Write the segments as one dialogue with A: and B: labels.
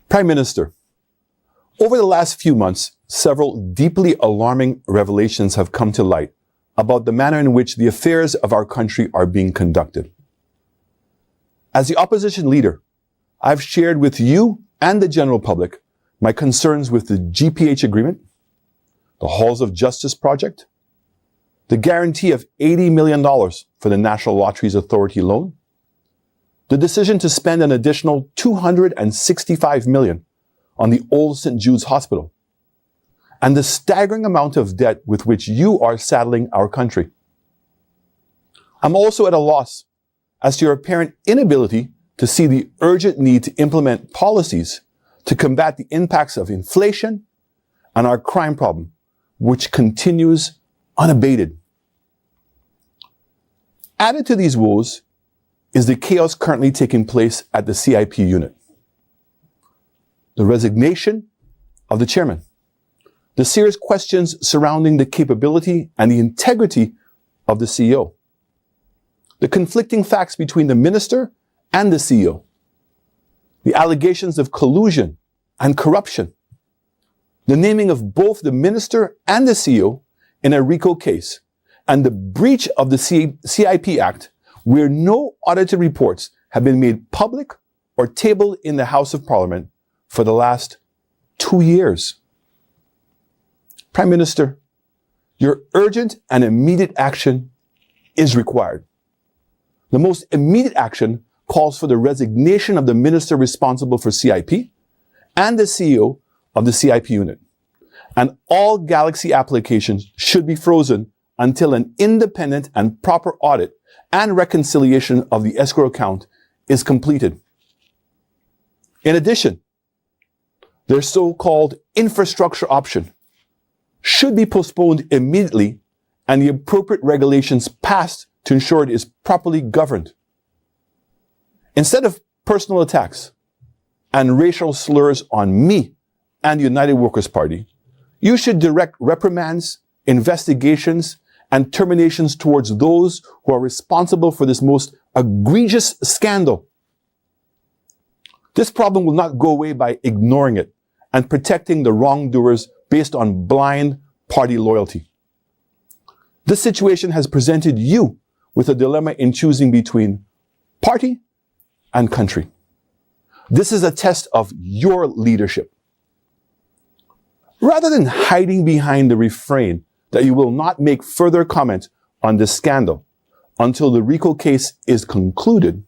A: Prime Minister, over the last few months, several deeply alarming revelations have come to light about the manner in which the affairs of our country are being conducted. As the opposition leader, I've shared with you and the general public my concerns with the GPH agreement, the Halls of Justice project, the guarantee of $80 million for the National Lotteries Authority loan, the decision to spend an additional $265 million on the Old St. Jude's Hospital, and the staggering amount of debt with which you are saddling our country. I'm also at a loss as to your apparent inability to see the urgent need to implement policies to combat the impacts of inflation and our crime problem, which continues unabated. Added to these woes is the chaos currently taking place at the CIP unit. The resignation of the chairman, the serious questions surrounding the capability and the integrity of the CEO, the conflicting facts between the minister and the CEO, the allegations of collusion and corruption, the naming of both the minister and the CEO in a RICO case, and the breach of the CIP Act where no audited reports have been made public or tabled in the House of Parliament for the last 2 years. Prime Minister, your urgent and immediate action is required. The most immediate action calls for the resignation of the minister responsible for CIP and the CEO of the CIP unit. And all Galaxy applications should be frozen until an independent and proper audit and reconciliation of the escrow account is completed. In addition, their so-called infrastructure option should be postponed immediately and the appropriate regulations passed to ensure it is properly governed. Instead of personal attacks and racial slurs on me and the United Workers' Party, you should direct reprimands, investigations, and terminations towards those who are responsible for this most egregious scandal. This problem will not go away by ignoring it and protecting the wrongdoers based on blind party loyalty. This situation has presented you with a dilemma in choosing between party and country. This is a test of your leadership. Rather than hiding behind the refrain that you will not make further comment on this scandal until the RICO case is concluded,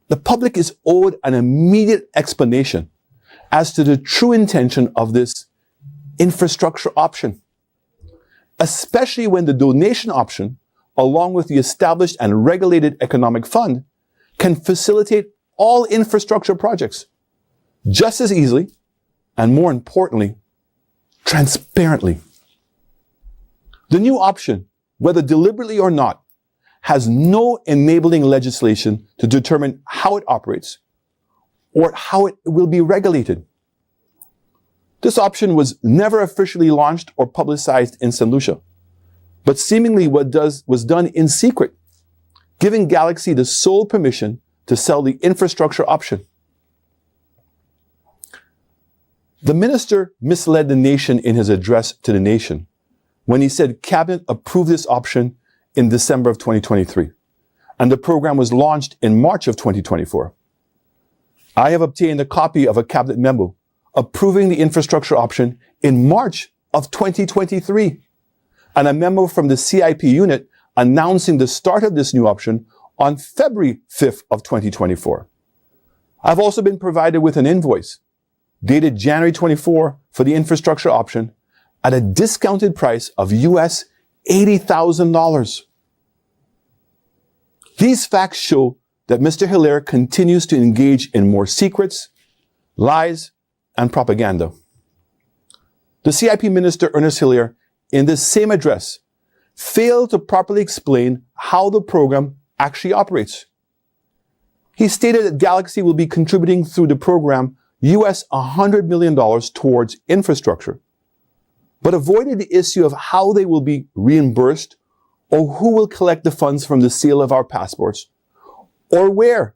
A: the public is owed an immediate explanation as to the true intention of this infrastructure option, especially when the donation option, along with the established and regulated economic fund, can facilitate all infrastructure projects just as easily and, more importantly, transparently. The new option, whether deliberately or not, has no enabling legislation to determine how it operates or how it will be regulated. This option was never officially launched or publicized in St. Lucia, but seemingly was done in secret, giving Galaxy the sole permission to sell the infrastructure option. The minister misled the nation in his address to the nation when he said Cabinet approved this option in December of 2023, and the program was launched in March of 2024. I have obtained a copy of a Cabinet memo approving the infrastructure option in March of 2023, and a memo from the CIP unit announcing the start of this new option on February 5th of 2024. I've also been provided with an invoice dated January 24 for the infrastructure option at a discounted price of US $80,000. These facts show that Mr. Hilaire continues to engage in more secrets, lies, and propaganda. The CIP Minister Ernest Hilaire, in this same address, failed to properly explain how the program actually operates. He stated that Galaxy will be contributing through the program US $100 million towards infrastructure, but avoided the issue of how they will be reimbursed or who will collect the funds from the sale of our passports or where.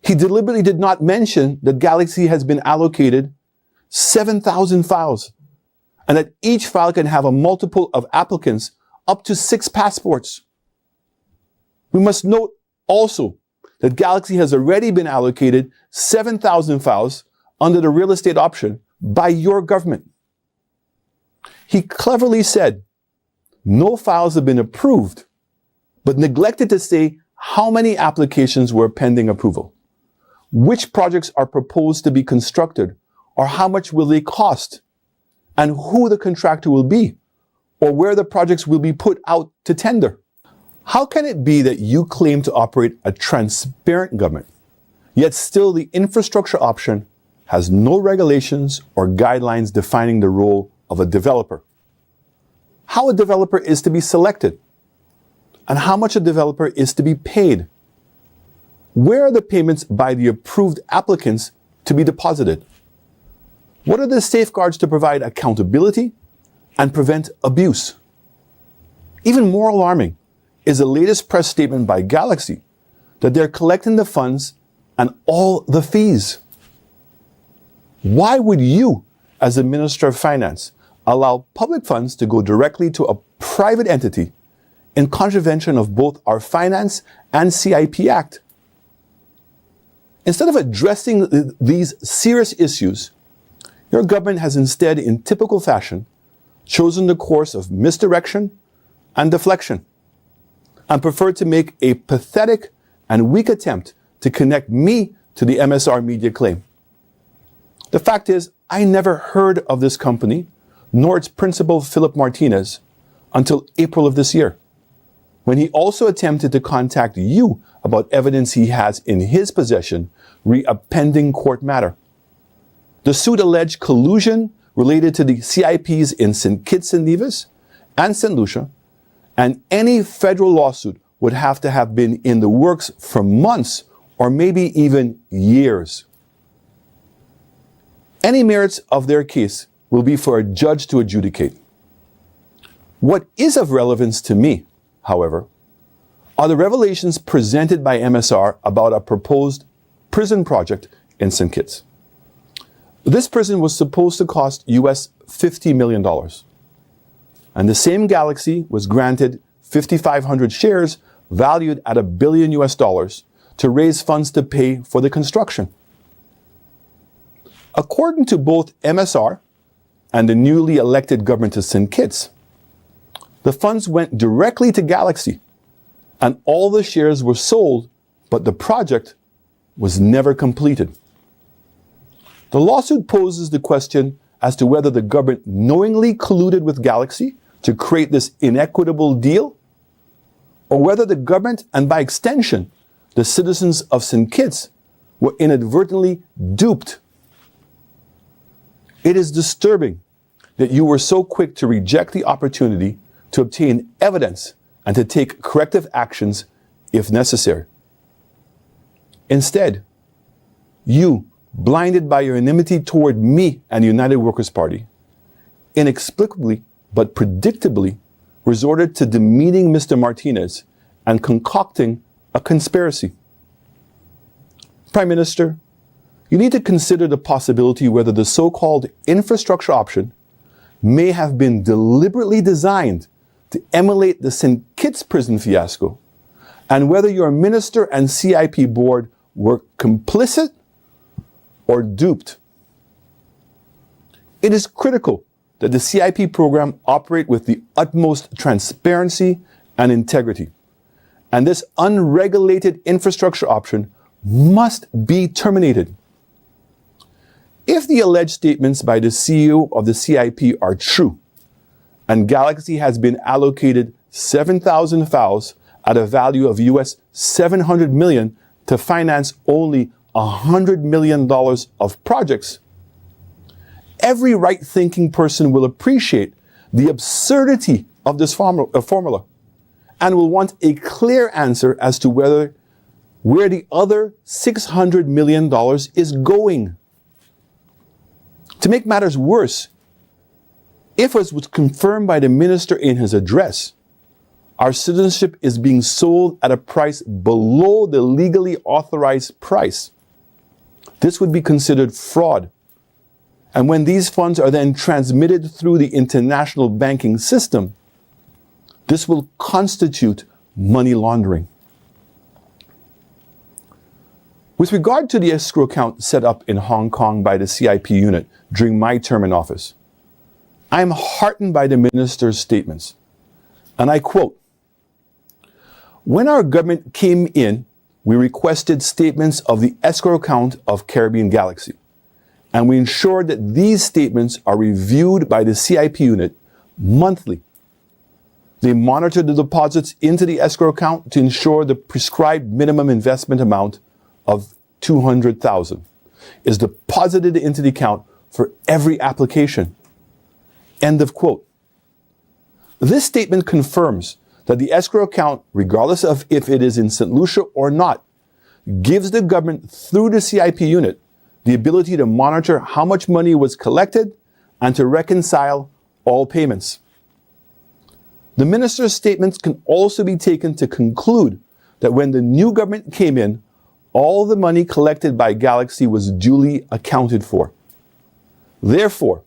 A: He deliberately did not mention that Galaxy has been allocated 7,000 files and that each file can have a multiple of applicants up to 6 passports. We must note also that Galaxy has already been allocated 7,000 files under the real estate option by your government. He cleverly said no files have been approved, but neglected to say how many applications were pending approval, which projects are proposed to be constructed, or how much will they cost, and who the contractor will be, or where the projects will be put out to tender. How can it be that you claim to operate a transparent government, yet still the infrastructure option has no regulations or guidelines defining the role of a developer? How a developer is to be selected, and how much a developer is to be paid? Where are the payments by the approved applicants to be deposited? What are the safeguards to provide accountability and prevent abuse? Even more alarming is the latest press statement by Galaxy that they're collecting the funds and all the fees. Why would you, as the Minister of Finance, allow public funds to go directly to a private entity in contravention of both our Finance and CIP Act? Instead of addressing these serious issues, your government has instead, in typical fashion, chosen the course of misdirection and deflection, and preferred to make a pathetic and weak attempt to connect me to the MSR media claim. The fact is, I never heard of this company, nor its principal, Phillip Martinez, until April of this year, when he also attempted to contact you about evidence he has in his possession re a pending court matter. The suit alleged collusion related to the CIPs in St. Kitts and Nevis and St. Lucia, and any federal lawsuit would have to have been in the works for months or maybe even years. Any merits of their case will be for a judge to adjudicate. What is of relevance to me, however, are the revelations presented by MSR about a proposed prison project in St. Kitts. This prison was supposed to cost US $50 million. And the same Galaxy was granted 5,500 shares valued at $1 billion US to raise funds to pay for the construction. According to both MSR and the newly elected government of St. Kitts, the funds went directly to Galaxy and all the shares were sold, but the project was never completed. The lawsuit poses the question as to whether the government knowingly colluded with Galaxy to create this inequitable deal, or whether the government, and by extension, the citizens of St. Kitts, were inadvertently duped. It is disturbing that you were so quick to reject the opportunity to obtain evidence and to take corrective actions if necessary. Instead, you, blinded by your enmity toward me and the United Workers' Party, inexplicably but predictably resorted to demeaning Mr. Martinez and concocting a conspiracy. Prime Minister, you need to consider the possibility whether the so-called infrastructure option may have been deliberately designed to emulate the St. Kitts prison fiasco, and whether your minister and CIP board were complicit or duped. It is critical that the CIP program operate with the utmost transparency and integrity, and this unregulated infrastructure option must be terminated. If the alleged statements by the CEO of the CIP are true, and Galaxy has been allocated 7,000 files at a value of US $700 million to finance only $100 million of projects, every right-thinking person will appreciate the absurdity of this formula and will want a clear answer as to where the other $600 million is going. To make matters worse, if as was confirmed by the minister in his address, our citizenship is being sold at a price below the legally authorized price. This would be considered fraud. And when these funds are then transmitted through the international banking system, this will constitute money laundering. With regard to the escrow account set up in Hong Kong by the CIP unit during my term in office, I am heartened by the minister's statements. And I quote, "When our government came in, we requested statements of the escrow account of Caribbean Galaxy, and we ensured that these statements are reviewed by the CIP unit monthly. They monitor the deposits into the escrow account to ensure the prescribed minimum investment amount of $200,000 is deposited into the account for every application." End of quote. This statement confirms that the escrow account, regardless of if it is in St. Lucia or not, gives the government, through the CIP unit, the ability to monitor how much money was collected and to reconcile all payments. The minister's statements can also be taken to conclude that when the new government came in, all the money collected by Galaxy was duly accounted for. Therefore,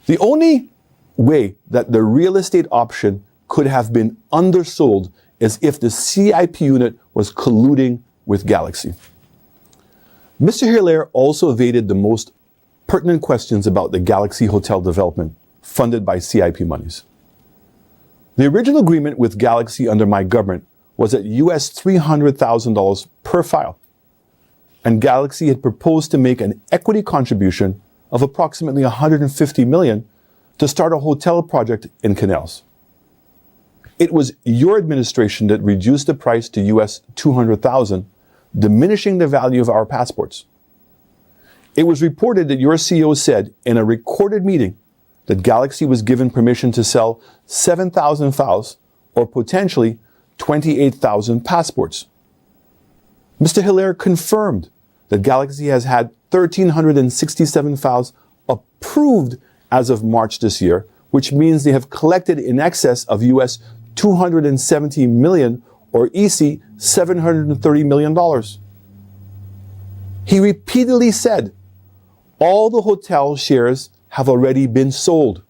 A: the only way that the real estate option could have been undersold is if the CIP unit was colluding with Galaxy. Mr. Hilaire also evaded the most pertinent questions about the Galaxy Hotel development funded by CIP monies. The original agreement with Galaxy under my government was at US $300,000 per file, and Galaxy had proposed to make an equity contribution of approximately $150 million to start a hotel project in Canals. It was your administration that reduced the price to US $200,000, diminishing the value of our passports. It was reported that your CEO said in a recorded meeting that Galaxy was given permission to sell 7,000 files or potentially 28,000 passports. Mr. Hilaire confirmed that Galaxy has had 1,367 files approved as of March this year, which means they have collected in excess of US $270 million or EC $730 million. He repeatedly said, all the hotel shares have already been sold.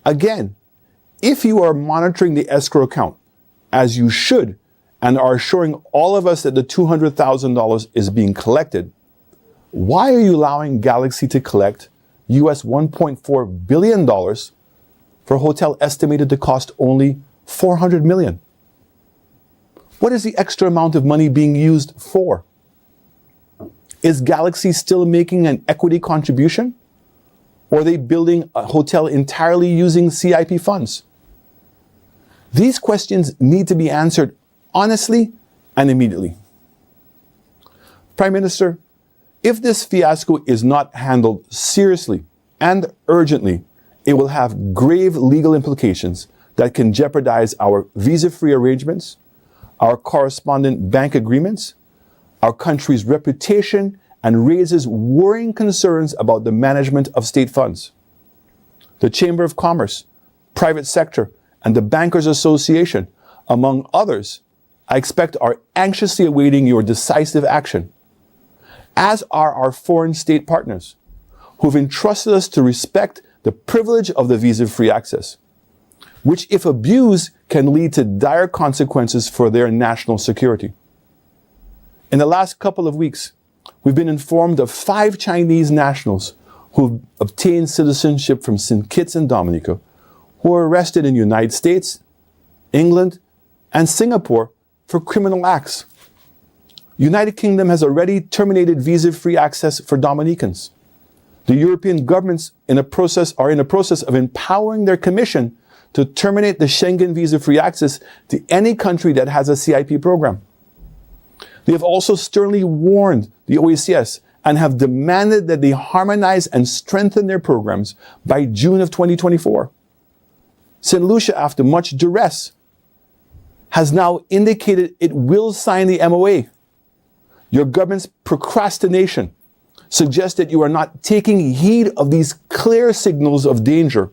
A: Again, if you are monitoring the escrow account, as you should, and are assuring all of us that the $200,000 is being collected, why are you allowing Galaxy to collect US $1.4 billion for a hotel estimated to cost only $400 million? What is the extra amount of money being used for? Is Galaxy still making an equity contribution? Or are they building a hotel entirely using CIP funds? These questions need to be answered honestly and immediately. Prime Minister, if this fiasco is not handled seriously and urgently, it will have grave legal implications that can jeopardize our visa-free arrangements, our correspondent bank agreements, our country's reputation, and raises worrying concerns about the management of state funds. The Chamber of Commerce, private sector, and the Bankers Association, among others, I expect are anxiously awaiting your decisive action, as are our foreign state partners, who've entrusted us to respect the privilege of the visa-free access, which, if abused, can lead to dire consequences for their national security. In the last couple of weeks, we've been informed of 5 Chinese nationals who've obtained citizenship from St. Kitts and Dominica, who were arrested in the United States, England, and Singapore for criminal acts. United Kingdom has already terminated visa-free access for Dominicans. The European governments are in a process of empowering their commission to terminate the Schengen visa-free access to any country that has a CIP program. They have also sternly warned the OACS and have demanded that they harmonize and strengthen their programs by June of 2024. St. Lucia, after much duress, has now indicated it will sign the MOA. Your government's procrastination suggests that you are not taking heed of these clear signals of danger,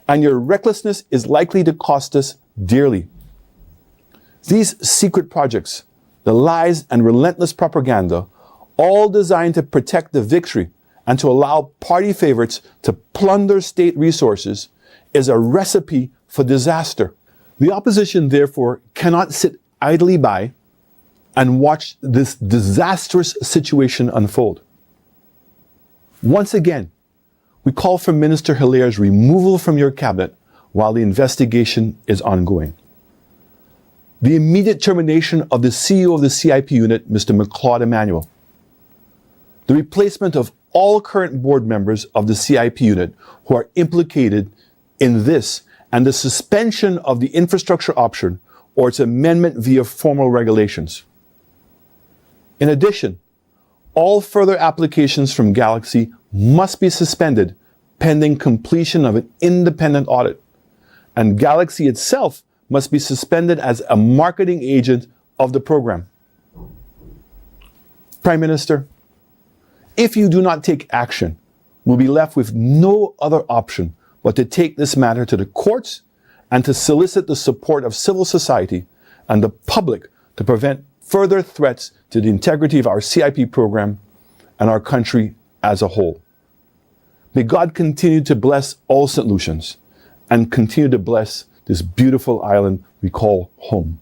A: and your recklessness is likely to cost us dearly. These secret projects, the lies and relentless propaganda, all designed to protect the victory and to allow party favorites to plunder state resources, is a recipe for disaster. The opposition, therefore, cannot sit idly by and watch this disastrous situation unfold. Once again, we call for Minister Hilaire's removal from your cabinet while the investigation is ongoing. The immediate termination of the CEO of the CIP unit, Mr. McLeod Emmanuel. The replacement of all current board members of the CIP unit who are implicated in this, and the suspension of the infrastructure option or its amendment via formal regulations. In addition, all further applications from Galaxy must be suspended pending completion of an independent audit, and Galaxy itself must be suspended as a marketing agent of the program. Prime Minister, if you do not take action, we'll be left with no other option but to take this matter to the courts and to solicit the support of civil society and the public to prevent further threats to the integrity of our CIP program and our country as a whole. May God continue to bless all St. Lucians and continue to bless this beautiful island we call home.